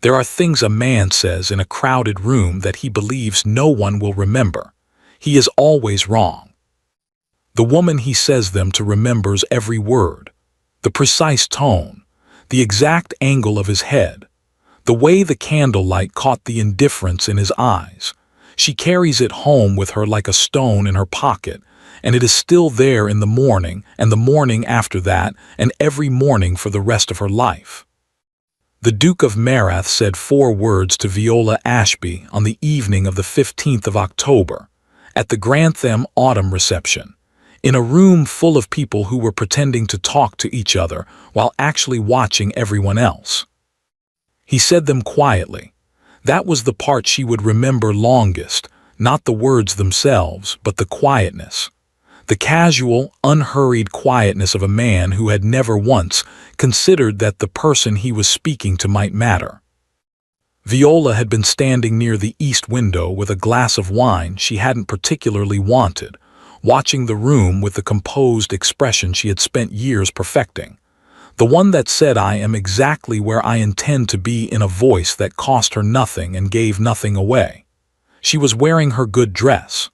There are things a man says in a crowded room that he believes no one will remember. He is always wrong. The woman he says them to remembers every word, the precise tone, the exact angle of his head, the way the candlelight caught the indifference in his eyes. She carries it home with her like a stone in her pocket, and it is still there in the morning and the morning after that and every morning for the rest of her life. The Duke of Marath said 4 words to Viola Ashby on the evening of the 15th of October, at the Grantham Autumn reception, in a room full of people who were pretending to talk to each other while actually watching everyone else. He said them quietly. That was the part she would remember longest, not the words themselves, but the quietness. The casual, unhurried quietness of a man who had never once considered that the person he was speaking to might matter. Viola had been standing near the east window with a glass of wine she hadn't particularly wanted, watching the room with the composed expression she had spent years perfecting. The one that said, "I am exactly where I intend to be," in a voice that cost her nothing and gave nothing away. She was wearing her good dress.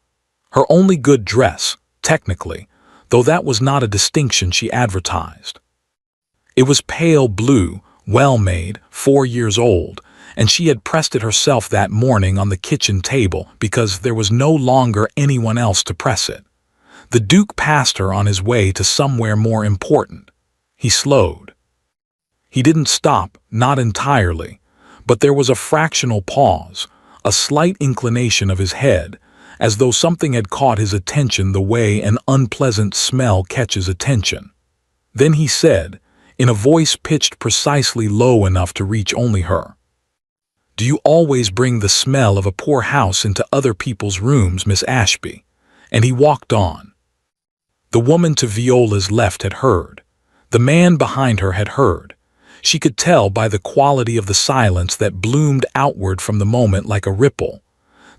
Her only good dress, technically, though that was not a distinction she advertised. It was pale blue, well-made, 4 years old, and she had pressed it herself that morning on the kitchen table because there was no longer anyone else to press it. The Duke passed her on his way to somewhere more important. He slowed. He didn't stop, not entirely, but there was a fractional pause, a slight inclination of his head, as though something had caught his attention the way an unpleasant smell catches attention. Then he said, in a voice pitched precisely low enough to reach only her, "Do you always bring the smell of a poor house into other people's rooms, Miss Ashby?" And he walked on. The woman to Viola's left had heard. The man behind her had heard. She could tell by the quality of the silence that bloomed outward from the moment like a ripple.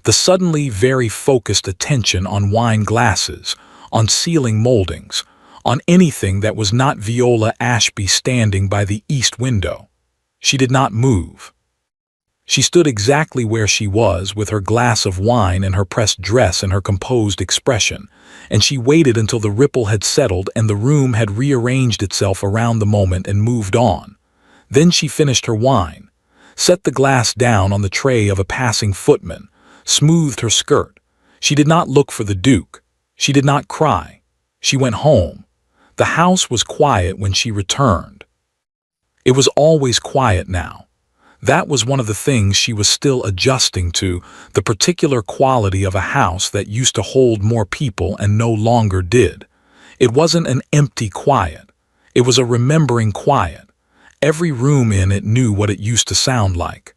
The suddenly very focused attention on wine glasses, on ceiling moldings, on anything that was not Viola Ashby standing by the east window. She did not move. She stood exactly where she was, with her glass of wine and her pressed dress and her composed expression, and she waited until the ripple had settled and the room had rearranged itself around the moment and moved on. Then she finished her wine, set the glass down on the tray of a passing footman, smoothed her skirt. She did not look for the Duke. She did not cry. She went home. The house was quiet when she returned. It was always quiet now. That was one of the things she was still adjusting to, the particular quality of a house that used to hold more people and no longer did. It wasn't an empty quiet. It was a remembering quiet. Every room in it knew what it used to sound like.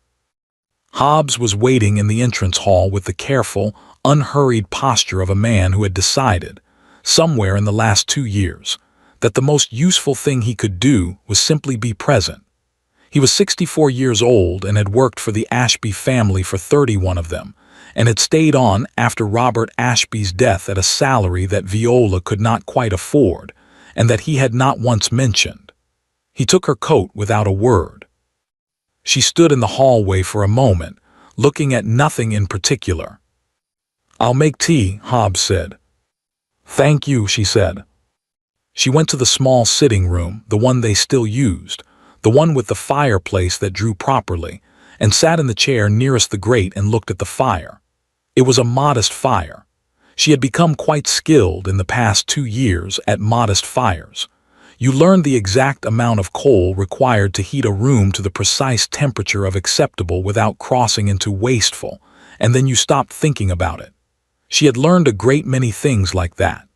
Hobbs was waiting in the entrance hall with the careful, unhurried posture of a man who had decided, somewhere in the last 2 years, that the most useful thing he could do was simply be present. He was 64 years old and had worked for the Ashby family for 31 of them, and had stayed on after Robert Ashby's death at a salary that Viola could not quite afford, and that he had not once mentioned. He took her coat without a word. She stood in the hallway for a moment, looking at nothing in particular. "I'll make tea," Hobbs said. "Thank you," she said. She went to the small sitting room, the one they still used, the one with the fireplace that drew properly, and sat in the chair nearest the grate and looked at the fire. It was a modest fire. She had become quite skilled in the past 2 years at modest fires. You learned the exact amount of coal required to heat a room to the precise temperature of acceptable without crossing into wasteful, and then you stopped thinking about it. She had learned a great many things like that.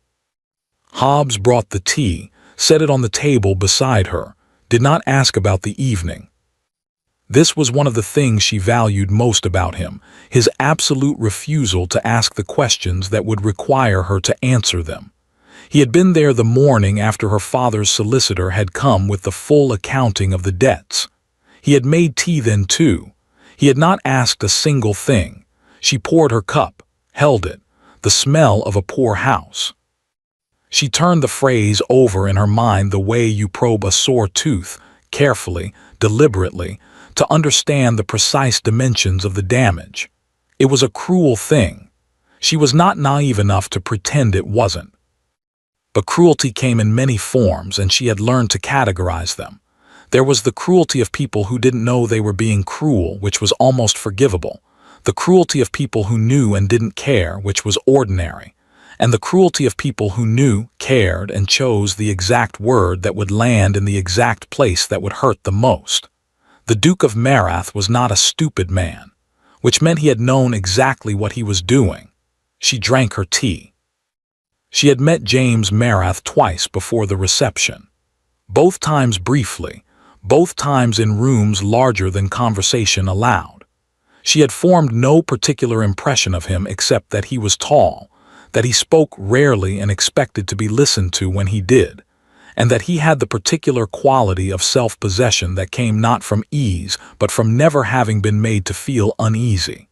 Hobbs brought the tea, set it on the table beside her, did not ask about the evening. This was one of the things she valued most about him, his absolute refusal to ask the questions that would require her to answer them. He had been there the morning after her father's solicitor had come with the full accounting of the debts. He had made tea then too. He had not asked a single thing. She poured her cup, held it, the smell of a poor house. She turned the phrase over in her mind the way you probe a sore tooth, carefully, deliberately, to understand the precise dimensions of the damage. It was a cruel thing. She was not naive enough to pretend it wasn't. But cruelty came in many forms, and she had learned to categorize them. There was the cruelty of people who didn't know they were being cruel, which was almost forgivable. The cruelty of people who knew and didn't care, which was ordinary. And the cruelty of people who knew, cared, and chose the exact word that would land in the exact place that would hurt the most. The Duke of Marath was not a stupid man, which meant he had known exactly what he was doing. She drank her tea. She had met James Marath twice before the reception. Both times briefly, both times in rooms larger than conversation allowed. She had formed no particular impression of him except that he was tall, that he spoke rarely and expected to be listened to when he did, and that he had the particular quality of self-possession that came not from ease but from never having been made to feel uneasy.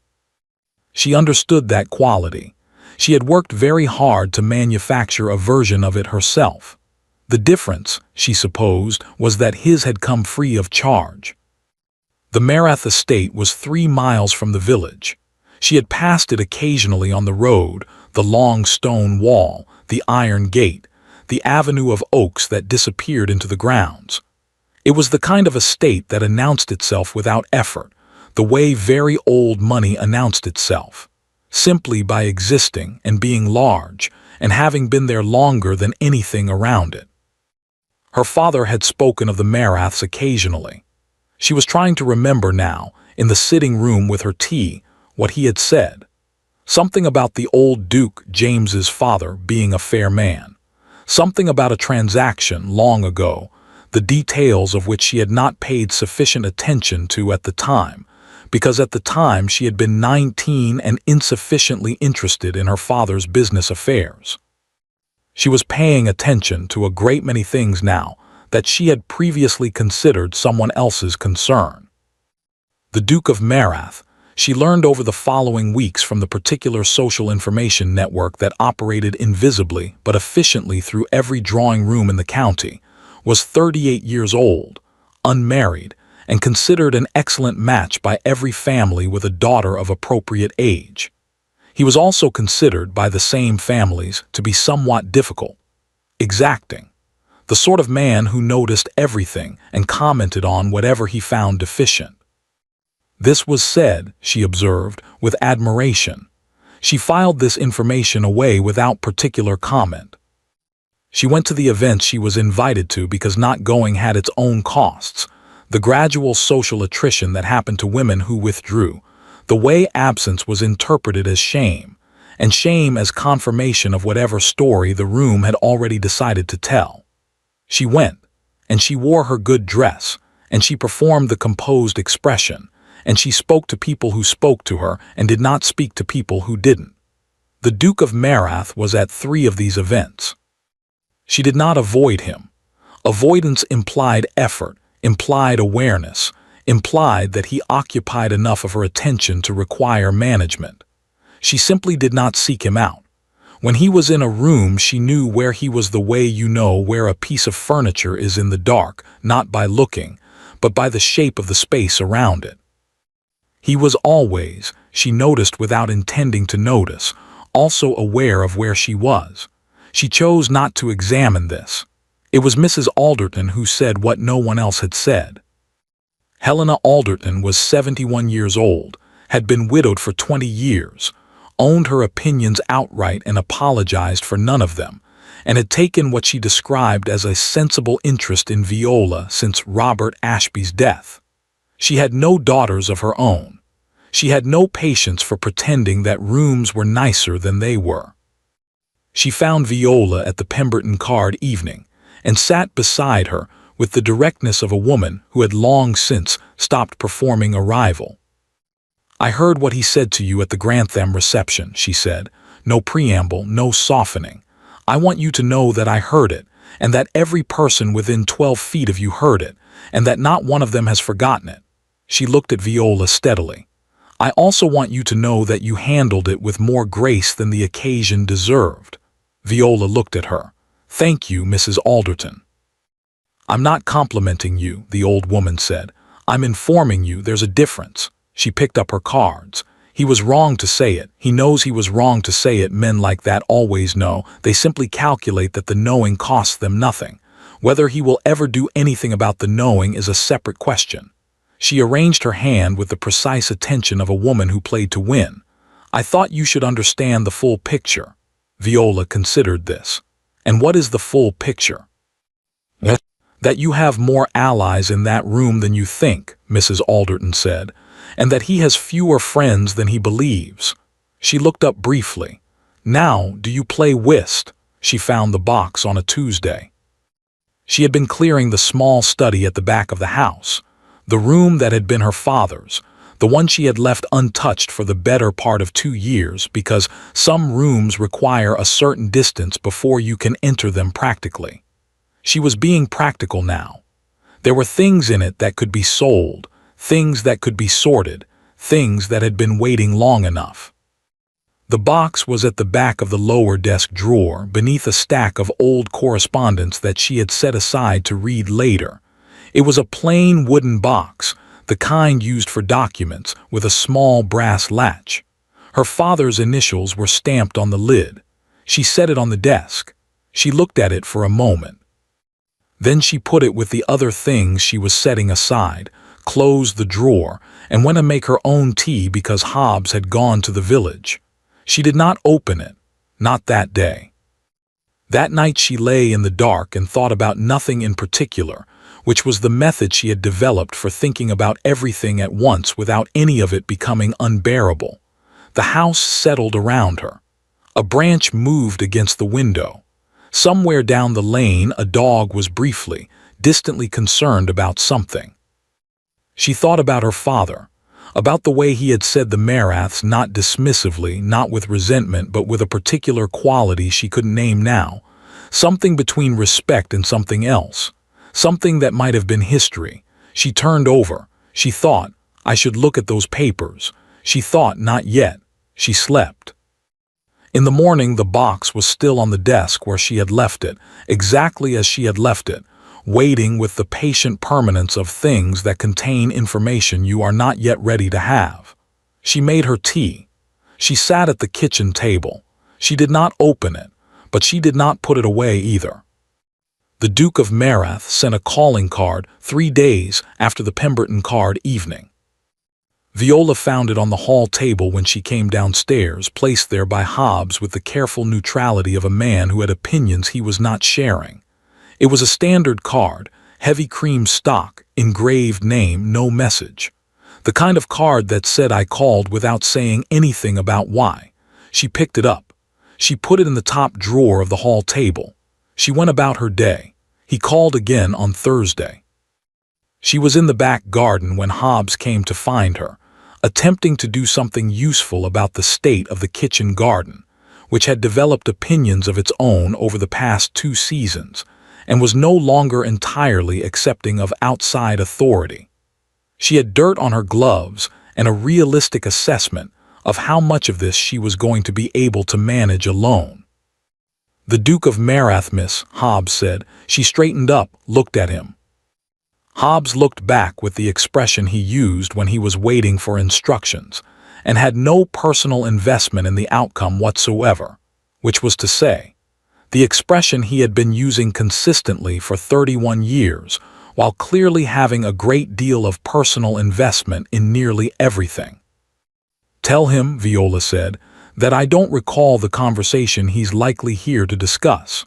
She understood that quality. She had worked very hard to manufacture a version of it herself. The difference, she supposed, was that his had come free of charge. The Marath estate was 3 miles from the village. She had passed it occasionally on the road, the long stone wall, the iron gate, the avenue of oaks that disappeared into the grounds. It was the kind of estate that announced itself without effort, the way very old money announced itself, simply by existing and being large and having been there longer than anything around it. Her father had spoken of the Maraths occasionally. She was trying to remember now, in the sitting room with her tea, what he had said. Something about the old Duke James's father being a fair man. Something about a transaction long ago, the details of which she had not paid sufficient attention to at the time, because at the time she had been 19 and insufficiently interested in her father's business affairs. She was paying attention to a great many things now that she had previously considered someone else's concern. The Duke of Marath, she learned over the following weeks from the particular social information network that operated invisibly but efficiently through every drawing room in the county, was 38 years old, unmarried, and considered an excellent match by every family with a daughter of appropriate age. He was also considered by the same families to be somewhat difficult, exacting, the sort of man who noticed everything and commented on whatever he found deficient. This was said, she observed, with admiration. She filed this information away without particular comment. She went to the events she was invited to because not going had its own costs, the gradual social attrition that happened to women who withdrew, the way absence was interpreted as shame, and shame as confirmation of whatever story the room had already decided to tell. She went, and she wore her good dress, and she performed the composed expression, and she spoke to people who spoke to her and did not speak to people who didn't. The Duke of Marath was at 3 of these events. She did not avoid him. Avoidance implied effort, implied awareness, implied that he occupied enough of her attention to require management. She simply did not seek him out. When he was in a room, she knew where he was the way you know where a piece of furniture is in the dark, not by looking, but by the shape of the space around it. He was always, she noticed without intending to notice, also aware of where she was. She chose not to examine this. It was Mrs. Alderton who said what no one else had said. Helena Alderton was 71 years old, had been widowed for 20 years, owned her opinions outright and apologized for none of them, and had taken what she described as a sensible interest in Viola since Robert Ashby's death. She had no daughters of her own. She had no patience for pretending that rooms were nicer than they were. She found Viola at the Pemberton card evening, and sat beside her with the directness of a woman who had long since stopped performing a rival. "I heard what he said to you at the Grantham reception," she said. "No preamble, no softening. I want you to know that I heard it, and that every person within 12 feet of you heard it, and that not one of them has forgotten it." She looked at Viola steadily. "I also want you to know that you handled it with more grace than the occasion deserved." Viola looked at her. "Thank you, Mrs. Alderton." "I'm not complimenting you," the old woman said. I'm informing you there's a difference. She picked up her cards. He was wrong to say it. He knows he was wrong to say it. Men like that always know. They simply calculate that the knowing costs them nothing. Whether he will ever do anything about the knowing is a separate question. She arranged her hand with the precise attention of a woman who played to win. I thought you should understand the full picture. Viola considered this. And what is the full picture? That you have more allies in that room than you think, Mrs. Alderton said, and that he has fewer friends than he believes. She looked up briefly. Now, do you play whist? She found the box on a Tuesday. She had been clearing the small study at the back of the house, the room that had been her father's, the one she had left untouched for the better part of 2 years because some rooms require a certain distance before you can enter them practically. She was being practical now. There were things in it that could be sold, things that could be sorted, things that had been waiting long enough. The box was at the back of the lower desk drawer, beneath a stack of old correspondence that she had set aside to read later. It was a plain wooden box, the kind used for documents, with a small brass latch. Her father's initials were stamped on the lid. She set it on the desk. She looked at it for a moment. Then she put it with the other things she was setting aside, closed the drawer, and went to make her own tea because Hobbs had gone to the village. She did not open it, not that day. That night she lay in the dark and thought about nothing in particular, which was the method she had developed for thinking about everything at once without any of it becoming unbearable. The house settled around her. A branch moved against the window. Somewhere down the lane a dog was briefly, distantly concerned about something. She thought about her father, about the way he had said the Maraths, not dismissively, not with resentment, but with a particular quality she couldn't name now, something between respect and something else, something that might have been history. She turned over. She thought, I should look at those papers. She thought, not yet. She slept. In the morning the box was still on the desk where she had left it, exactly as she had left it, waiting with the patient permanence of things that contain information you are not yet ready to have. She made her tea. She sat at the kitchen table. She did not open it, but she did not put it away either. The Duke of Marath sent a calling card 3 days after the Pemberton card evening. Viola found it on the hall table when she came downstairs, placed there by Hobbs with the careful neutrality of a man who had opinions he was not sharing. It was a standard card, heavy cream stock, engraved name, no message. The kind of card that said I called without saying anything about why. She picked it up. She put it in the top drawer of the hall table. She went about her day. He called again on Thursday. She was in the back garden when Hobbs came to find her, attempting to do something useful about the state of the kitchen garden, which had developed opinions of its own over the past 2 seasons, and was no longer entirely accepting of outside authority. She had dirt on her gloves and a realistic assessment of how much of this she was going to be able to manage alone. The Duke of Marath, miss, Hobbs said. She straightened up, looked at him. Hobbs looked back with the expression he used when he was waiting for instructions, and had no personal investment in the outcome whatsoever, which was to say, the expression he had been using consistently for 31 years, while clearly having a great deal of personal investment in nearly everything. Tell him, Viola said, that I don't recall the conversation he's likely here to discuss.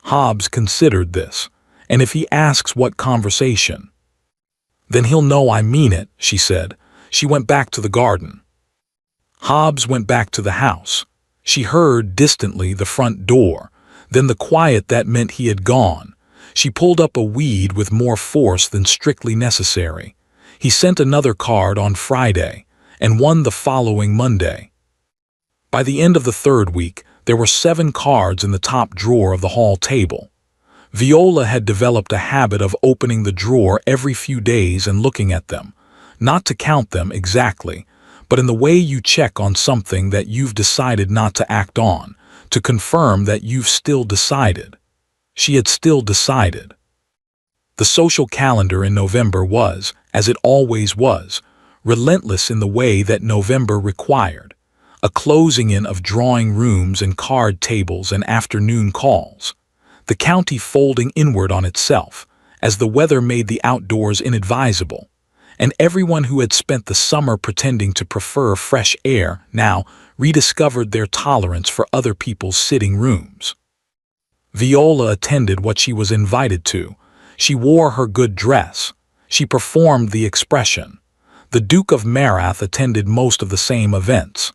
Hobbs considered this, and if he asks what conversation, then he'll know I mean it, she said. She went back to the garden. Hobbs went back to the house. She heard distantly the front door, then the quiet that meant he had gone. She pulled up a weed with more force than strictly necessary. He sent another card on Friday, and one the following Monday. By the end of the 3rd week, there were 7 cards in the top drawer of the hall table. Viola had developed a habit of opening the drawer every few days and looking at them, not to count them exactly, but in the way you check on something that you've decided not to act on, to confirm that you've still decided. She had still decided. The social calendar in November was, as it always was, relentless in the way that November required, a closing in of drawing rooms and card tables and afternoon calls, the county folding inward on itself, as the weather made the outdoors inadvisable, and everyone who had spent the summer pretending to prefer fresh air now rediscovered their tolerance for other people's sitting rooms. Viola attended what she was invited to. She wore her good dress. She performed the expression. The Duke of Marath attended most of the same events.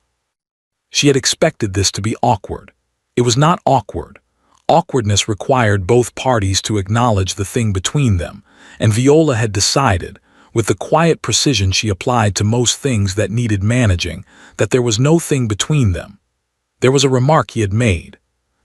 She had expected this to be awkward. It was not awkward. Awkwardness required both parties to acknowledge the thing between them, and Viola had decided, with the quiet precision she applied to most things that needed managing, that there was no thing between them. There was a remark he had made.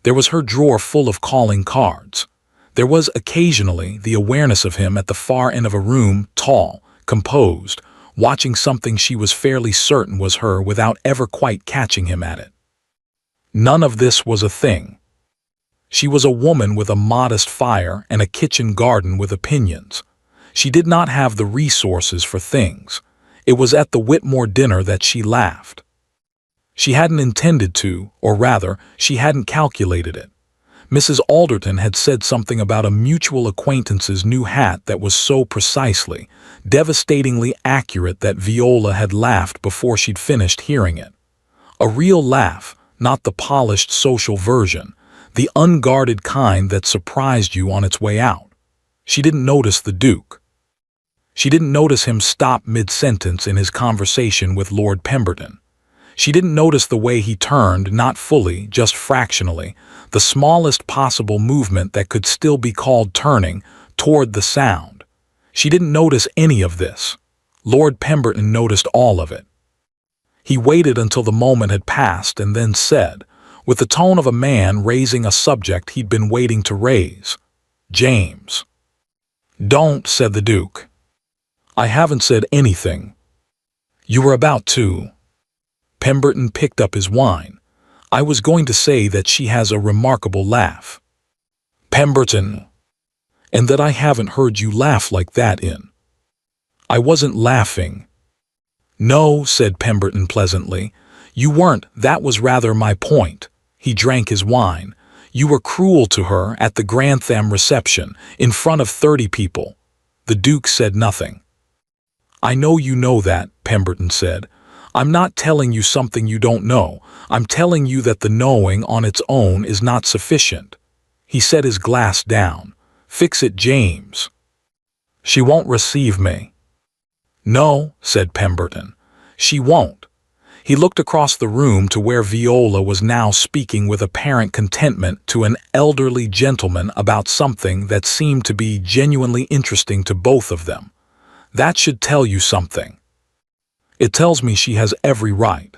There was her drawer full of calling cards. There was occasionally the awareness of him at the far end of a room, tall, composed, watching something she was fairly certain was her without ever quite catching him at it. None of this was a thing. She was a woman with a modest fire and a kitchen garden with opinions. She did not have the resources for things. It was at the Whitmore dinner that she laughed. She hadn't intended to, or rather, she hadn't calculated it. Mrs. Alderton had said something about a mutual acquaintance's new hat that was so precisely, devastatingly accurate that Viola had laughed before she'd finished hearing it. A real laugh, not the polished social version, the unguarded kind that surprised you on its way out. She didn't notice the Duke. She didn't notice him stop mid-sentence in his conversation with Lord Pemberton. She didn't notice the way he turned, not fully, just fractionally, the smallest possible movement that could still be called turning, toward the sound. She didn't notice any of this. Lord Pemberton noticed all of it. He waited until the moment had passed and then said, with the tone of a man raising a subject he'd been waiting to raise, "James." "Don't," said the Duke. "I haven't said anything." "You were about to." Pemberton picked up his wine. "I was going to say that she has a remarkable laugh." "Pemberton." "And that I haven't heard you laugh like that in." "I wasn't laughing." "No," said Pemberton pleasantly. "You weren't, that was rather my point." He drank his wine. "You were cruel to her at the Grantham reception, in front of 30 people." The Duke said nothing. "I know you know that," Pemberton said. "I'm not telling you something you don't know. I'm telling you that the knowing on its own is not sufficient." He set his glass down. "Fix it, James." "She won't receive me." "No," said Pemberton. "She won't." He looked across the room to where Viola was now speaking with apparent contentment to an elderly gentleman about something that seemed to be genuinely interesting to both of them. "That should tell you something." "It tells me she has every right."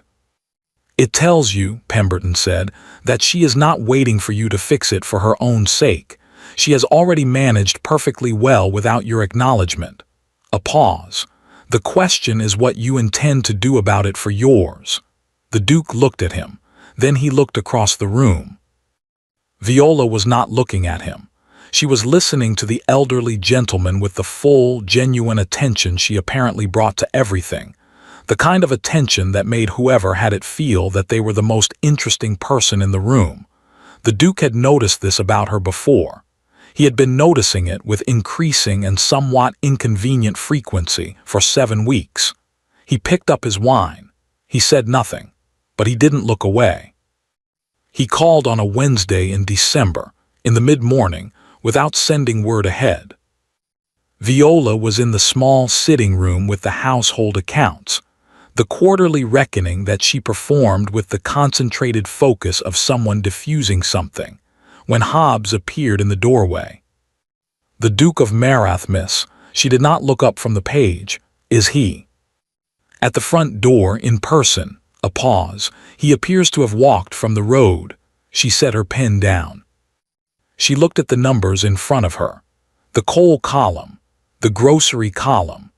"It tells you," Pemberton said, "that she is not waiting for you to fix it for her own sake. She has already managed perfectly well without your acknowledgement." A pause. "The question is what you intend to do about it for yours." The Duke looked at him. Then he looked across the room. Viola was not looking at him. She was listening to the elderly gentleman with the full, genuine attention she apparently brought to everything, the kind of attention that made whoever had it feel that they were the most interesting person in the room. The Duke had noticed this about her before. He had been noticing it with increasing and somewhat inconvenient frequency for 7 weeks. He picked up his wine. He said nothing, but he didn't look away. He called on a Wednesday in December, in the mid-morning, without sending word ahead. Viola was in the small sitting room with the household accounts, the quarterly reckoning that she performed with the concentrated focus of someone diffusing something, when Hobbs appeared in the doorway. "The Duke of Marath, miss." She did not look up from the page. "Is he?" "At the front door, in person." A pause. "He appears to have walked from the road." She set her pen down. She looked at the numbers in front of her. The coal column, the grocery column,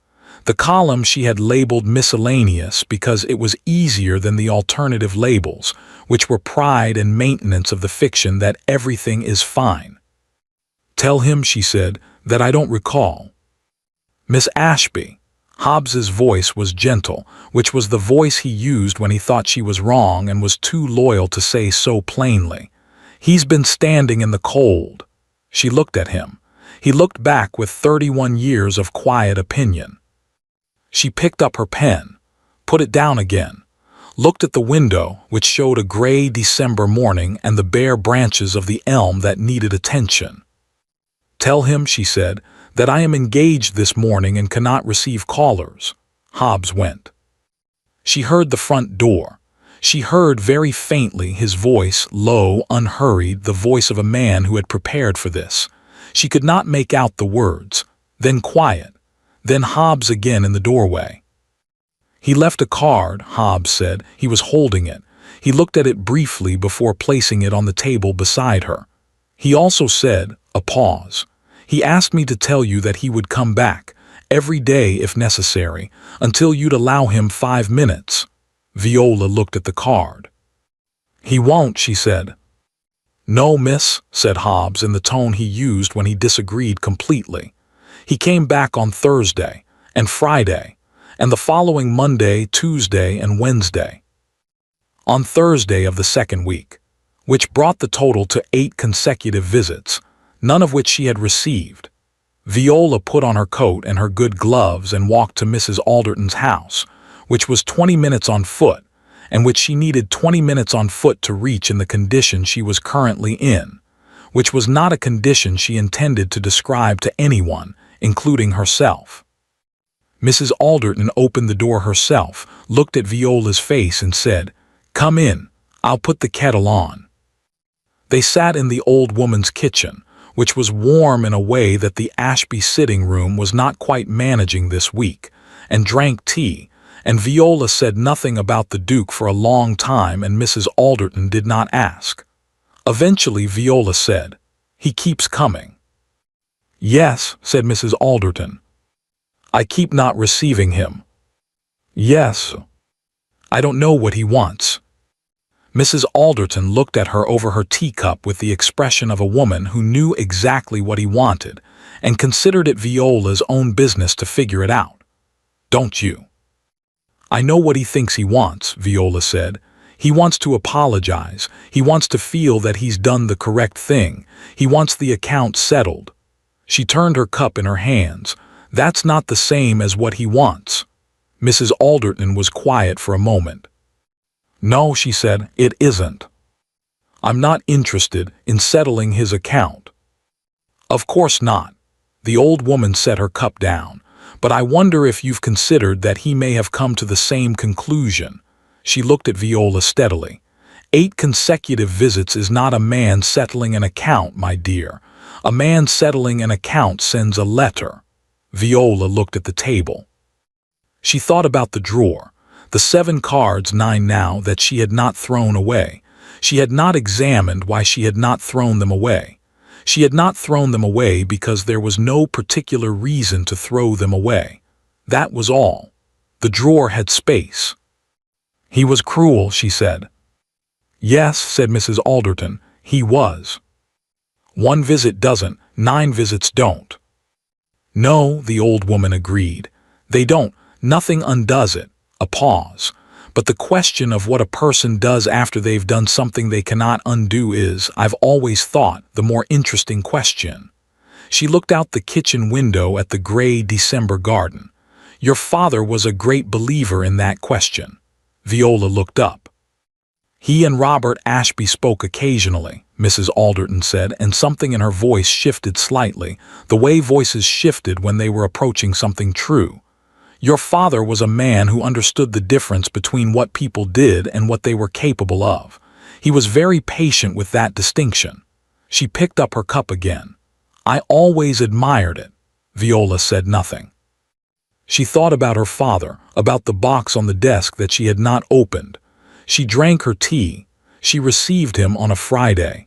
the column she had labeled miscellaneous because it was easier than the alternative labels, which were pride and maintenance of the fiction that everything is fine. "Tell him," she said, "that I don't recall." "Miss Ashby." Hobbs's voice was gentle, which was the voice he used when he thought she was wrong and was too loyal to say so plainly. "He's been standing in the cold." She looked at him. He looked back with 31 years of quiet opinion. She picked up her pen, put it down again, looked at the window, which showed a gray December morning and the bare branches of the elm that needed attention. "Tell him," she said, "that I am engaged this morning and cannot receive callers." Hobbs went. She heard the front door. She heard very faintly his voice, low, unhurried, the voice of a man who had prepared for this. She could not make out the words. Then quiet. Then Hobbs again in the doorway. "He left a card," Hobbs said. "He was holding it. He looked at it briefly before placing it on the table beside her. He also said," a pause, "he asked me to tell you that he would come back, every day if necessary, until you'd allow him 5 minutes. Viola looked at the card. "He won't," she said. "No, miss," said Hobbs in the tone he used when he disagreed completely. "He came back on Thursday, and Friday, and the following Monday, Tuesday, and Wednesday. On Thursday of the second week, which brought the total to 8 consecutive visits, none of which she had received. Viola put on her coat and her good gloves and walked to Mrs. Alderton's house, which was 20 minutes on foot, and which she needed 20 minutes on foot to reach in the condition she was currently in, which was not a condition she intended to describe to anyone, including herself. Mrs. Alderton opened the door herself, looked at Viola's face and said, "Come in, I'll put the kettle on." They sat in the old woman's kitchen, which was warm in a way that the Ashby sitting room was not quite managing this week, and drank tea, and Viola said nothing about the Duke for a long time, and Mrs. Alderton did not ask. Eventually Viola said, "He keeps coming." "Yes," said Mrs. Alderton. "I keep not receiving him." "Yes. I don't know what he wants." Mrs. Alderton looked at her over her teacup with the expression of a woman who knew exactly what he wanted and considered it Viola's own business to figure it out. "Don't you?" "I know what he thinks he wants," Viola said. "He wants to apologize. He wants to feel that he's done the correct thing. He wants the account settled." She turned her cup in her hands. "That's not the same as what he wants." Mrs. Alderton was quiet for a moment. "No," she said, "it isn't. I'm not interested in settling his account." "Of course not." The old woman set her cup down. "But I wonder if you've considered that he may have come to the same conclusion." She looked at Viola steadily. 8 consecutive visits is not a man settling an account, my dear. A man settling an account sends a letter. Viola looked at the table. She thought about the drawer, the 7 cards, 9 now, that she had not thrown away. She had not examined why she had not thrown them away. She had not thrown them away because there was no particular reason to throw them away. That was all. The drawer had space. "He was cruel," she said. "Yes," said Mrs. Alderton, "he was. 1 visit doesn't, 9 visits don't." "No," the old woman agreed. "They don't. Nothing undoes it." A pause. "But the question of what a person does after they've done something they cannot undo is, I've always thought, the more interesting question." She looked out the kitchen window at the gray December garden. "Your father was a great believer in that question." Viola looked up. "He and Robert Ashby spoke occasionally," Mrs. Alderton said, and something in her voice shifted slightly, the way voices shifted when they were approaching something true. "Your father was a man who understood the difference between what people did and what they were capable of. He was very patient with that distinction." She picked up her cup again. "I always admired it." Viola said nothing. She thought about her father, about the box on the desk that she had not opened. She drank her tea. She received him on a Friday.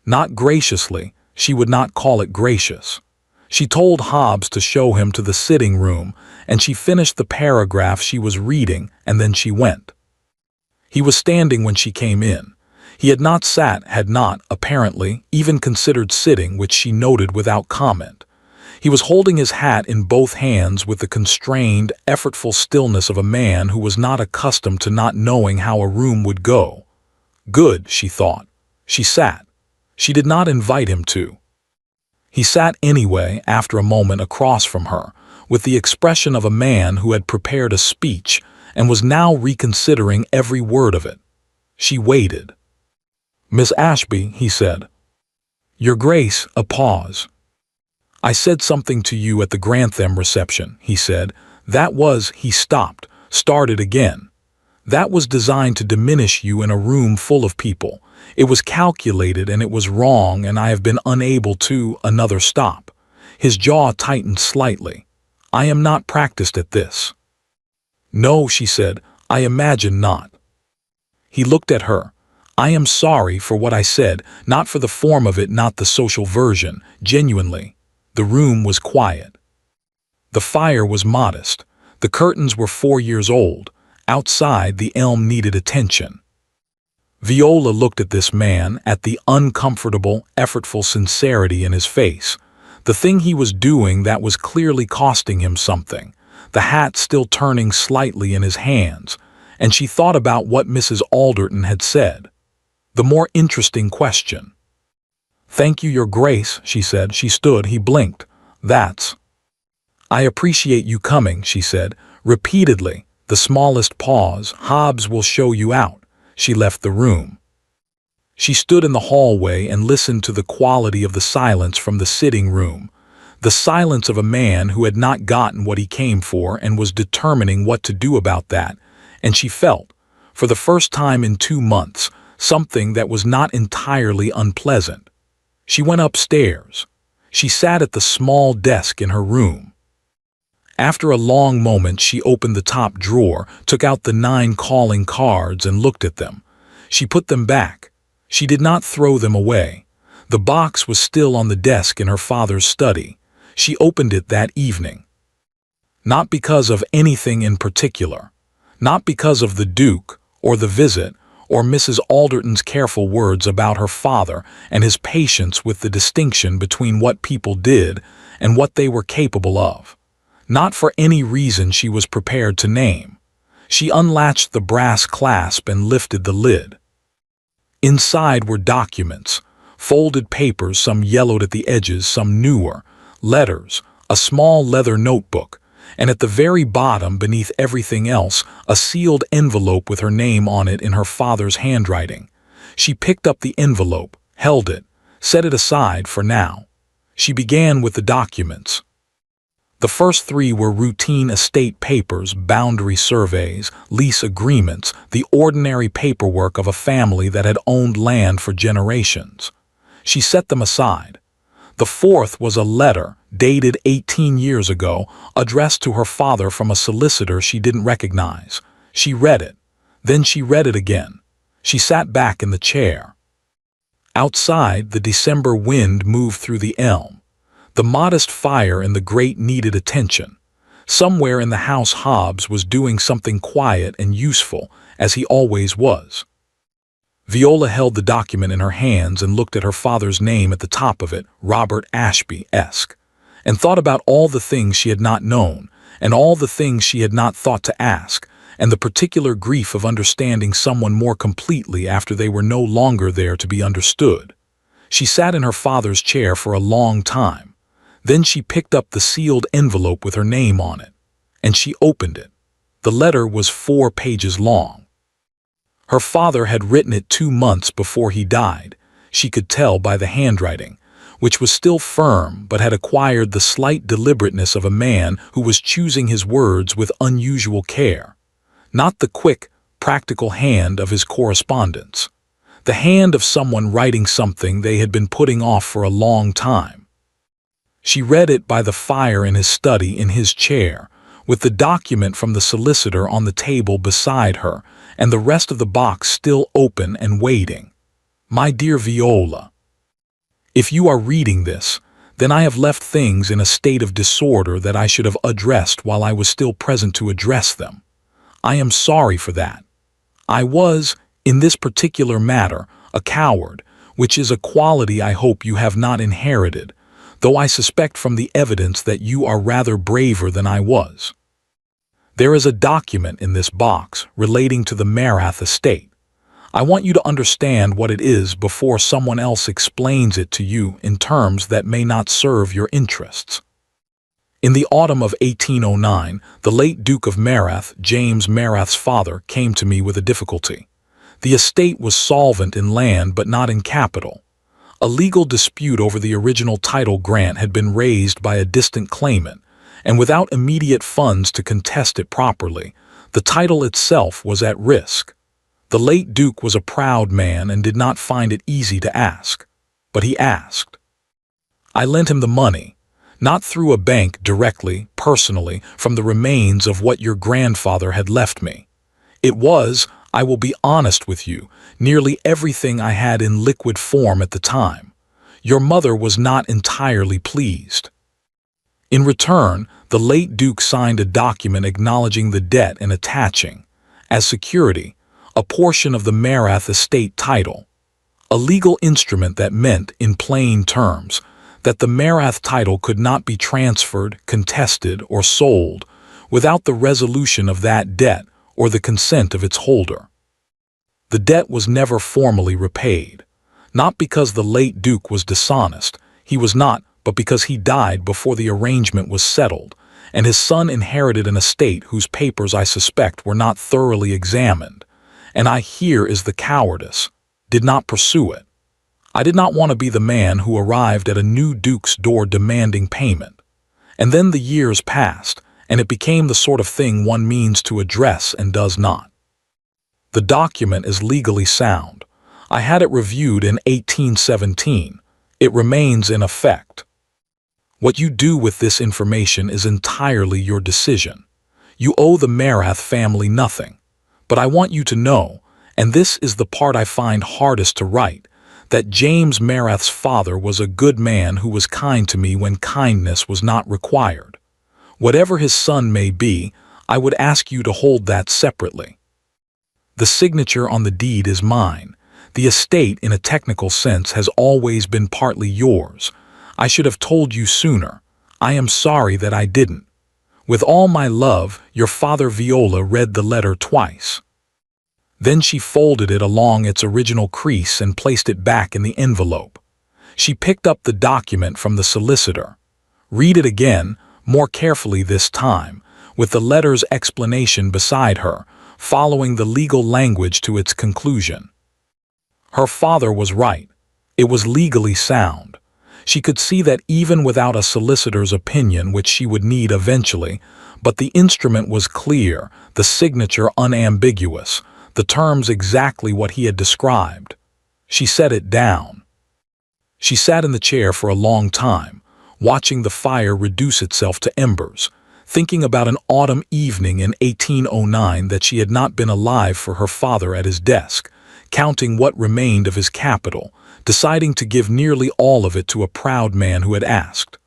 Not graciously, she would not call it gracious. She told Hobbs to show him to the sitting room, and she finished the paragraph she was reading, and then she went. He was standing when she came in. He had not sat, had not, apparently, even considered sitting, which she noted without comment. He was holding his hat in both hands with the constrained, effortful stillness of a man who was not accustomed to not knowing how a room would go. Good, she thought. She sat. She did not invite him to. He sat anyway, after a moment, across from her, with the expression of a man who had prepared a speech and was now reconsidering every word of it. She waited. "Miss Ashby," he said. "Your Grace," a pause. "I said something to you at the Grantham reception," he said. He stopped, started again. "That was designed to diminish you in a room full of people. It was calculated and it was wrong, and I have been unable to." Another stop. His jaw tightened slightly. "I am not practiced at this." "No," she said, "I imagine not." He looked at her. "I am sorry for what I said, not for the form of it, not the social version, genuinely." The room was quiet. The fire was modest. The curtains were 4 years old. Outside, the elm needed attention. Viola looked at this man, at the uncomfortable, effortful sincerity in his face. The thing he was doing that was clearly costing him something. The hat still turning slightly in his hands. And she thought about what Mrs. Alderton had said. The more interesting question. "Thank you, Your Grace," she said. She stood. He blinked. "That's—" "I appreciate you coming," she said, repeatedly. The smallest pause. "Hobbs will show you out." She left the room. She stood in the hallway and listened to the quality of the silence from the sitting room. The silence of a man who had not gotten what he came for and was determining what to do about that. And she felt, for the first time in 2 months, something that was not entirely unpleasant. She went upstairs. She sat at the small desk in her room. After a long moment, she opened the top drawer, took out the 9 calling cards and looked at them. She put them back. She did not throw them away. The box was still on the desk in her father's study. She opened it that evening. Not because of anything in particular. Not because of the Duke, or the visit, or Mrs. Alderton's careful words about her father and his patience with the distinction between what people did and what they were capable of. Not for any reason she was prepared to name. She unlatched the brass clasp and lifted the lid. Inside were documents, folded papers, some yellowed at the edges, some newer, letters, a small leather notebook, and at the very bottom, beneath everything else, a sealed envelope with her name on it in her father's handwriting. She picked up the envelope, held it, set it aside for now. She began with the documents. The first 3 were routine estate papers, boundary surveys, lease agreements, the ordinary paperwork of a family that had owned land for generations. She set them aside. The 4th was a letter, dated 18 years ago, addressed to her father from a solicitor she didn't recognize. She read it. Then she read it again. She sat back in the chair. Outside, the December wind moved through the elm. The modest fire in the grate needed attention. Somewhere in the house Hobbs was doing something quiet and useful, as he always was. Viola held the document in her hands and looked at her father's name at the top of it, Robert Ashby-esque, and thought about all the things she had not known, and all the things she had not thought to ask, and the particular grief of understanding someone more completely after they were no longer there to be understood. She sat in her father's chair for a long time. Then she picked up the sealed envelope with her name on it, and she opened it. The letter was 4 pages long. Her father had written it 2 months before he died. She could tell by the handwriting, which was still firm but had acquired the slight deliberateness of a man who was choosing his words with unusual care. Not the quick, practical hand of his correspondence. The hand of someone writing something they had been putting off for a long time. She read it by the fire in his study, in his chair, with the document from the solicitor on the table beside her, and the rest of the box still open and waiting. My dear Viola, if you are reading this, then I have left things in a state of disorder that I should have addressed while I was still present to address them. I am sorry for that. I was, in this particular matter, a coward, which is a quality I hope you have not inherited, though I suspect from the evidence that you are rather braver than I was. There is a document in this box relating to the Marath estate. I want you to understand what it is before someone else explains it to you in terms that may not serve your interests. In the autumn of 1809, the late Duke of Marath, James Marath's father, came to me with a difficulty. The estate was solvent in land but not in capital. A legal dispute over the original title grant had been raised by a distant claimant, and without immediate funds to contest it properly, the title itself was at risk. The late Duke was a proud man and did not find it easy to ask, but he asked. I lent him the money, not through a bank directly, personally, from the remains of what your grandfather had left me. It was, I will be honest with you, nearly everything I had in liquid form at the time. Your mother was not entirely pleased. In return, the late Duke signed a document acknowledging the debt and attaching, as security, a portion of the Marath estate title, a legal instrument that meant, in plain terms, that the Marath title could not be transferred, contested, or sold without the resolution of that debt or the consent of its holder. The debt was never formally repaid, not because the late Duke was dishonest, he was not, but because he died before the arrangement was settled, and his son inherited an estate whose papers I suspect were not thoroughly examined, and here is the cowardice, did not pursue it. I did not want to be the man who arrived at a new duke's door demanding payment. And then the years passed, and it became the sort of thing one means to address and does not. The document is legally sound. I had it reviewed in 1817. It remains in effect. What you do with this information is entirely your decision. You owe the Marath family nothing. But I want you to know, and this is the part I find hardest to write, that James Marath's father was a good man who was kind to me when kindness was not required. Whatever his son may be, I would ask you to hold that separately. The signature on the deed is mine. The estate, in a technical sense, has always been partly yours. I should have told you sooner. I am sorry that I didn't. With all my love, your father Viola read the letter twice. Then she folded it along its original crease and placed it back in the envelope. She picked up the document from the solicitor. Read it again, more carefully this time, with the letter's explanation beside her, following the legal language to its conclusion. Her father was right. It was legally sound. She could see that even without a solicitor's opinion, which she would need eventually, but the instrument was clear, the signature unambiguous, the terms exactly what he had described. She set it down. She sat in the chair for a long time, watching the fire reduce itself to embers, thinking about an autumn evening in 1809 that she had not been alive for her father at his desk, counting what remained of his capital, deciding to give nearly all of it to a proud man who had asked.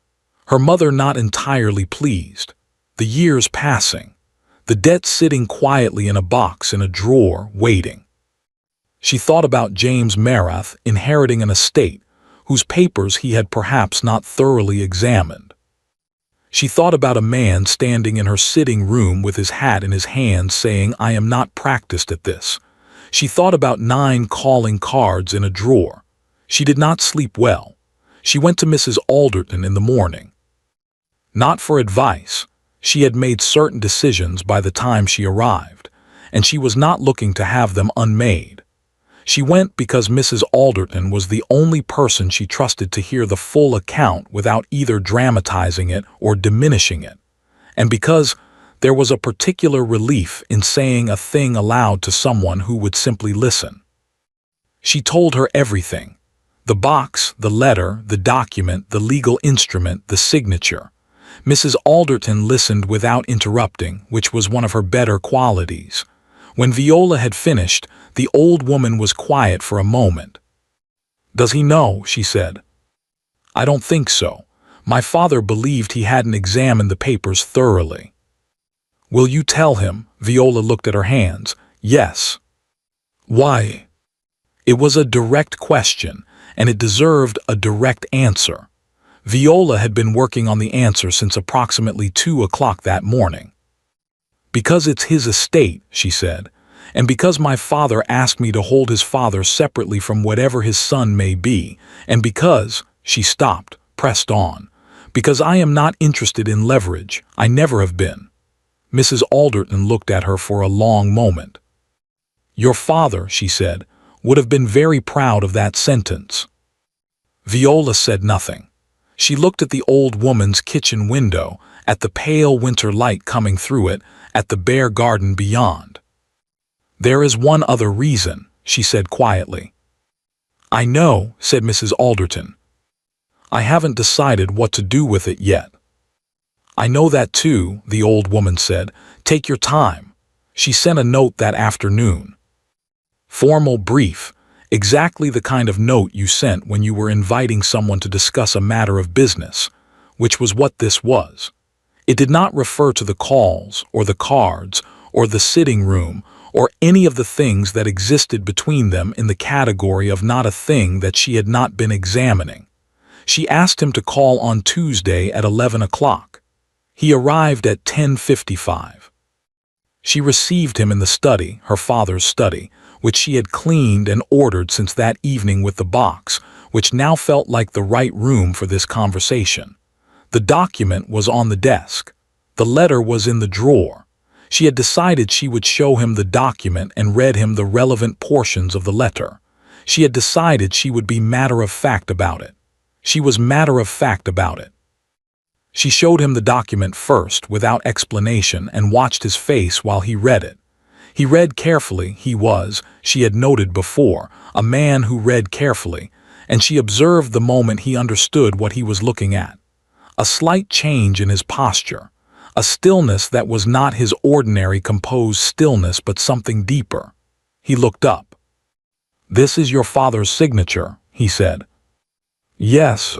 Her mother not entirely pleased. The years passing. The debt sitting quietly in a box in a drawer, waiting. She thought about James Marath inheriting an estate whose papers he had perhaps not thoroughly examined. She thought about a man standing in her sitting room with his hat in his hand saying, "I am not practiced at this." She thought about 9 calling cards in a drawer. She did not sleep well. She went to Mrs. Alderton in the morning. Not for advice. She had made certain decisions by the time she arrived, and she was not looking to have them unmade. She went because Mrs. Alderton was the only person she trusted to hear the full account without either dramatizing it or diminishing it, and because there was a particular relief in saying a thing aloud to someone who would simply listen. She told her everything. The box, the letter, the document, the legal instrument, the signature. Mrs. Alderton listened without interrupting, which was one of her better qualities. When Viola had finished, the old woman was quiet for a moment. "Does he know?" she said. "I don't think so. My father believed he hadn't examined the papers thoroughly." "Will you tell him?" Viola looked at her hands. "Yes." "Why?" It was a direct question, and it deserved a direct answer. Viola had been working on the answer since approximately 2 o'clock that morning. "Because it's his estate," she said, "and because my father asked me to hold his father separately from whatever his son may be, and because," she stopped, pressed on, "because I am not interested in leverage. I never have been." Mrs. Alderton looked at her for a long moment. "Your father," she said, "would have been very proud of that sentence." Viola said nothing. She looked at the old woman's kitchen window, at the pale winter light coming through it, at the bare garden beyond. "There is one other reason," she said quietly. "I know," said Mrs. Alderton. "I haven't decided what to do with it yet." "I know that too," the old woman said. "Take your time." She sent a note that afternoon. Formal, brief, exactly the kind of note you sent when you were inviting someone to discuss a matter of business, which was what this was. It did not refer to the calls, or the cards, or the sitting room, or any of the things that existed between them in the category of not a thing that she had not been examining. She asked him to call on Tuesday at 11 o'clock. He arrived at 10:55. She received him in the study, her father's study, which she had cleaned and ordered since that evening with the box, which now felt like the right room for this conversation. The document was on the desk. The letter was in the drawer. She had decided she would show him the document and read him the relevant portions of the letter. She had decided she would be matter-of-fact about it. She was matter-of-fact about it. She showed him the document first, without explanation, and watched his face while he read it. He read carefully. He was, she had noted before, a man who read carefully, and she observed the moment he understood what he was looking at. A slight change in his posture, a stillness that was not his ordinary composed stillness but something deeper. He looked up. "This is your father's signature," he said. "Yes."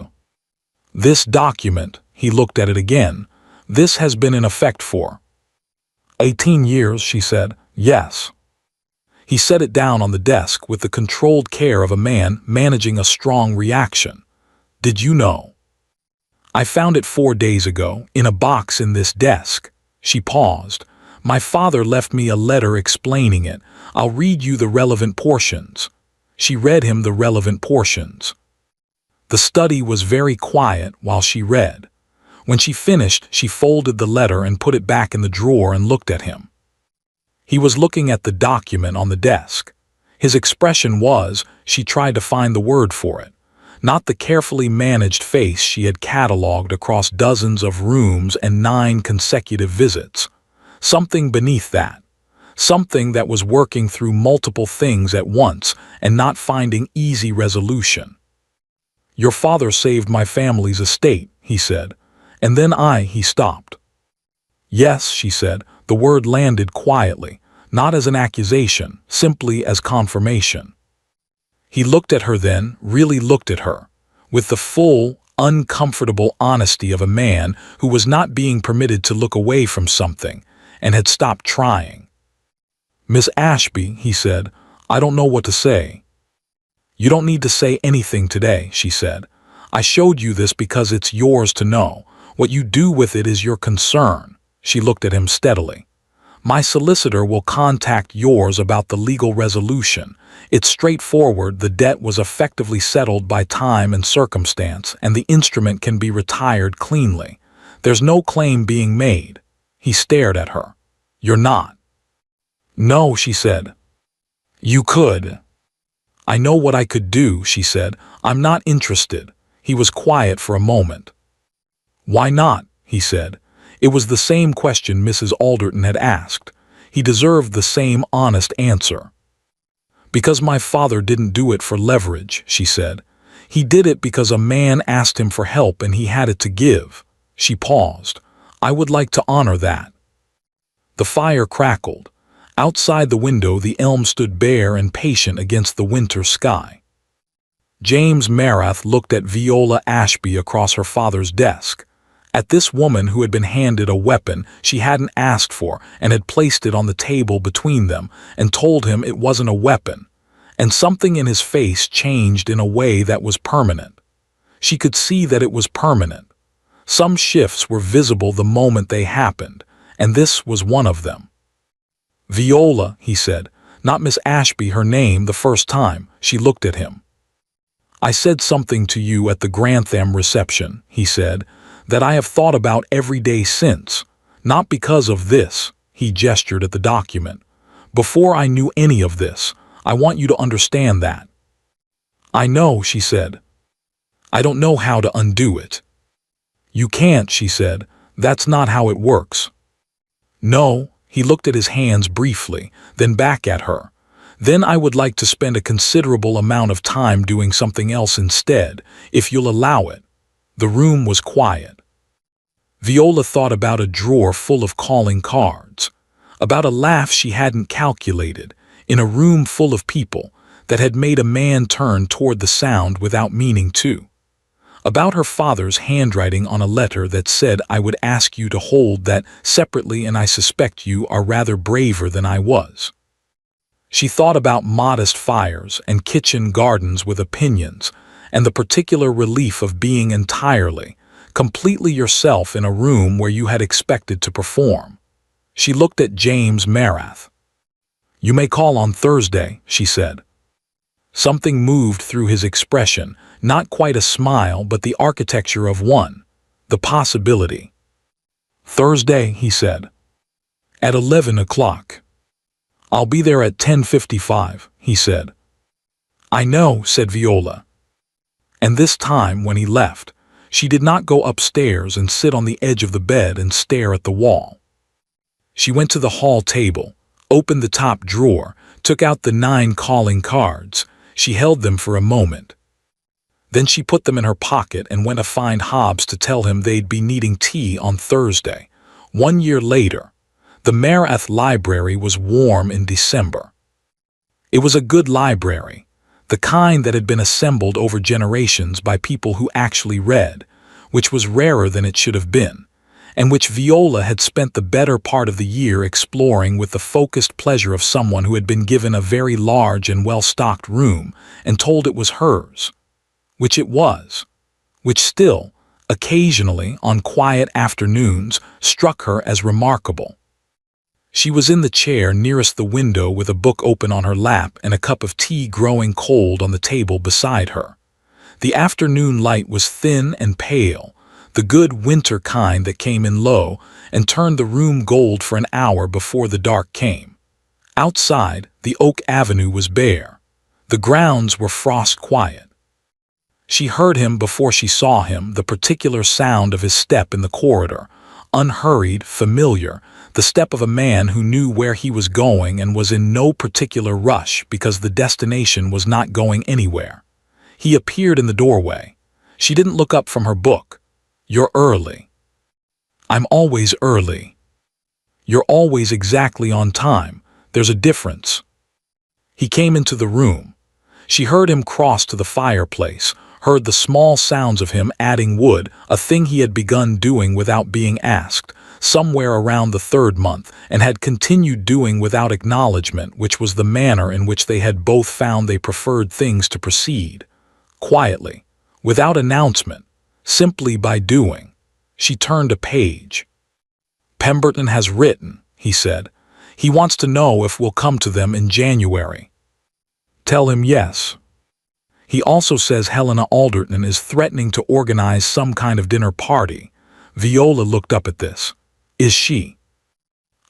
"This document," he looked at it again, "this has been in effect for 18 years, she said. "Yes." He set it down on the desk with the controlled care of a man managing a strong reaction. "Did you know?" "I found it 4 days ago, in a box in this desk." She paused. "My father left me a letter explaining it. I'll read you the relevant portions." She read him the relevant portions. The study was very quiet while she read. When she finished, she folded the letter and put it back in the drawer and looked at him. He was looking at the document on the desk. His expression was, she tried to find the word for it, not the carefully managed face she had catalogued across dozens of rooms and 9 consecutive visits. Something beneath that. Something that was working through multiple things at once and not finding easy resolution. "Your father saved my family's estate," he said. "And then he stopped." "Yes," she said. The word landed quietly, not as an accusation, simply as confirmation. He looked at her then, really looked at her, with the full, uncomfortable honesty of a man who was not being permitted to look away from something, and had stopped trying. "Miss Ashby," he said, "I don't know what to say." "You don't need to say anything today," she said. "I showed you this because it's yours to know. What you do with it is your concern." She looked at him steadily. "My solicitor will contact yours about the legal resolution. It's straightforward. The debt was effectively settled by time and circumstance, and the instrument can be retired cleanly. There's no claim being made." He stared at her. "You're not?" "No," she said. "You could." "I know what I could do," she said. "I'm not interested." He was quiet for a moment. "Why not?" he said. It was the same question Mrs. Alderton had asked. He deserved the same honest answer. "Because my father didn't do it for leverage," she said. "He did it because a man asked him for help and he had it to give." She paused. "I would like to honor that." The fire crackled. Outside the window the elm stood bare and patient against the winter sky. James Marath looked at Viola Ashby across her father's desk. At this woman who had been handed a weapon she hadn't asked for and had placed it on the table between them and told him it wasn't a weapon. And something in his face changed in a way that was permanent. She could see that it was permanent. Some shifts were visible the moment they happened, and this was one of them. "Viola," he said, not Miss Ashby, her name, the first time she looked at him. "I said something to you at the Grantham reception," he said, "that I have thought about every day since. Not because of this," he gestured at the document. "Before I knew any of this, I want you to understand that." "I know," she said. "I don't know how to undo it." "You can't," she said. "That's not how it works." "No," he looked at his hands briefly, then back at her. "Then I would like to spend a considerable amount of time doing something else instead, if you'll allow it." The room was quiet. Viola thought about a drawer full of calling cards, about a laugh she hadn't calculated, in a room full of people, that had made a man turn toward the sound without meaning to. About her father's handwriting on a letter that said, "I would ask you to hold that separately, and I suspect you are rather braver than I was." She thought about modest fires and kitchen gardens with opinions, and the particular relief of being entirely, completely yourself in a room where you had expected to perform. She looked at James Marath. "You may call on Thursday," she said. Something moved through his expression, not quite a smile, but the architecture of one, the possibility. "Thursday," he said. "At 11 o'clock. "I'll be there at 10:55, he said. "I know," said Viola. And this time, when he left, she did not go upstairs and sit on the edge of the bed and stare at the wall. She went to the hall table, opened the top drawer, took out the 9 calling cards. She held them for a moment. Then she put them in her pocket and went to find Hobbs to tell him they'd be needing tea on Thursday. 1 year later, the Marath Library was warm in December. It was a good library, the kind that had been assembled over generations by people who actually read, which was rarer than it should have been, and which Viola had spent the better part of the year exploring with the focused pleasure of someone who had been given a very large and well-stocked room and told it was hers, which it was, which still, occasionally, on quiet afternoons, struck her as remarkable. She was in the chair nearest the window with a book open on her lap and a cup of tea growing cold on the table beside her. The afternoon light was thin and pale, the good winter kind that came in low and turned the room gold for an hour before the dark came. Outside, the oak avenue was bare. The grounds were frost-quiet. She heard him before she saw him, the particular sound of his step in the corridor, unhurried, familiar, the step of a man who knew where he was going and was in no particular rush because the destination was not going anywhere. He appeared in the doorway. She didn't look up from her book. "You're early." "I'm always early." "You're always exactly on time. There's a difference." He came into the room. She heard him cross to the fireplace, heard the small sounds of him adding wood, a thing he had begun doing without being asked, somewhere around the 3rd month, and had continued doing without acknowledgement, which was the manner in which they had both found they preferred things to proceed. Quietly, without announcement, simply by doing. She turned a page. "Pemberton has written," he said. "He wants to know if we'll come to them in January." "Tell him yes." "He also says Helena Alderton is threatening to organize some kind of dinner party." Viola looked up at this. "Is she?"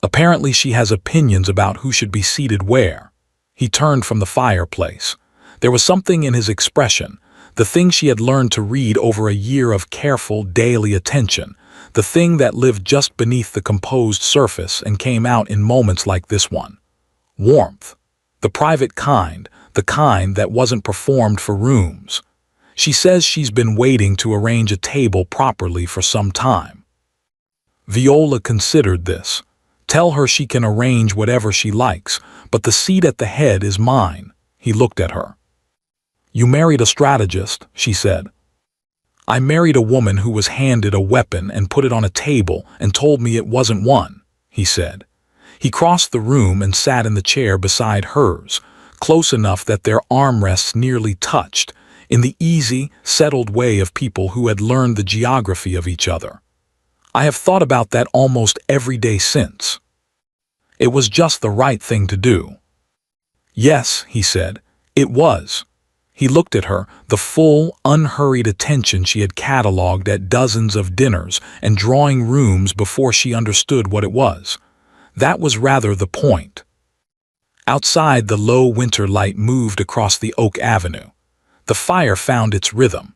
"Apparently she has opinions about who should be seated where." He turned from the fireplace. There was something in his expression, the thing she had learned to read over a year of careful, daily attention, the thing that lived just beneath the composed surface and came out in moments like this one. Warmth. The private kind, the kind that wasn't performed for rooms. "She says she's been waiting to arrange a table properly for some time." Viola considered this. "Tell her she can arrange whatever she likes, but the seat at the head is mine." He looked at her. "You married a strategist," she said. "I married a woman who was handed a weapon and put it on a table and told me it wasn't one," he said. He crossed the room and sat in the chair beside hers, close enough that their armrests nearly touched, in the easy, settled way of people who had learned the geography of each other. I have thought about that almost every day since. It was just the right thing to do. Yes, he said, it was. He looked at her, the full, unhurried attention she had catalogued at dozens of dinners and drawing rooms before she understood what it was. That was rather the point. Outside, the low winter light moved across the oak avenue. The fire found its rhythm.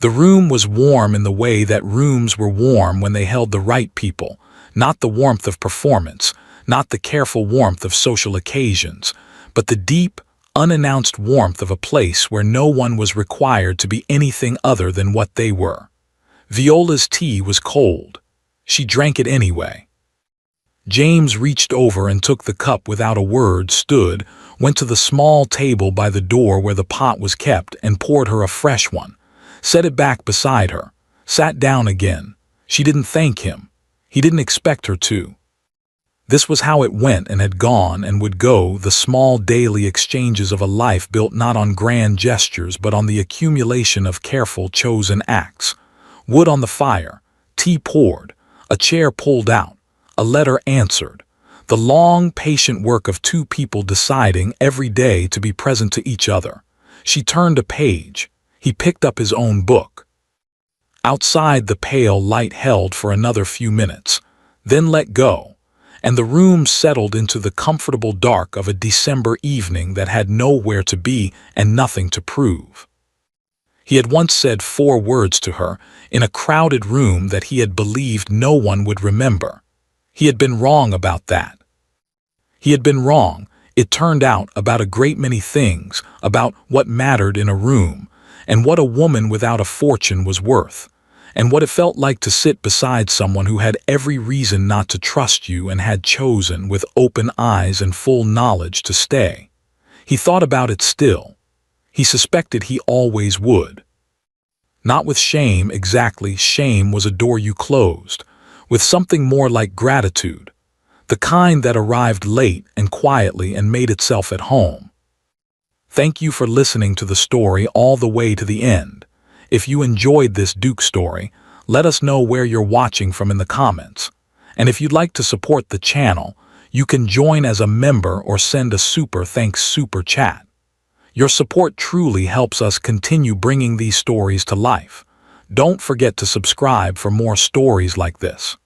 The room was warm in the way that rooms were warm when they held the right people, not the warmth of performance, not the careful warmth of social occasions, but the deep, unannounced warmth of a place where no one was required to be anything other than what they were. Viola's tea was cold. She drank it anyway. James reached over and took the cup without a word, stood, went to the small table by the door where the pot was kept and poured her a fresh one, set it back beside her, sat down again. She didn't thank him. He didn't expect her to. This was how it went and had gone and would go, the small daily exchanges of a life built not on grand gestures but on the accumulation of careful chosen acts. Wood on the fire, tea poured, a chair pulled out, a letter answered. The long, patient work of two people deciding every day to be present to each other. She turned a page. He picked up his own book. Outside, the pale light held for another few minutes, then let go, and the room settled into the comfortable dark of a December evening that had nowhere to be and nothing to prove. He had once said 4 words to her in a crowded room that he had believed no one would remember. He had been wrong about that. He had been wrong, it turned out, about a great many things, about what mattered in a room, and what a woman without a fortune was worth, and what it felt like to sit beside someone who had every reason not to trust you and had chosen, with open eyes and full knowledge, to stay. He thought about it still. He suspected he always would. Not with shame exactly, shame was a door you closed, with something more like gratitude, the kind that arrived late and quietly and made itself at home. Thank you for listening to the story all the way to the end. If you enjoyed this Duke story, let us know where you're watching from in the comments. And if you'd like to support the channel, you can join as a member or send a super thanks super chat. Your support truly helps us continue bringing these stories to life. Don't forget to subscribe for more stories like this.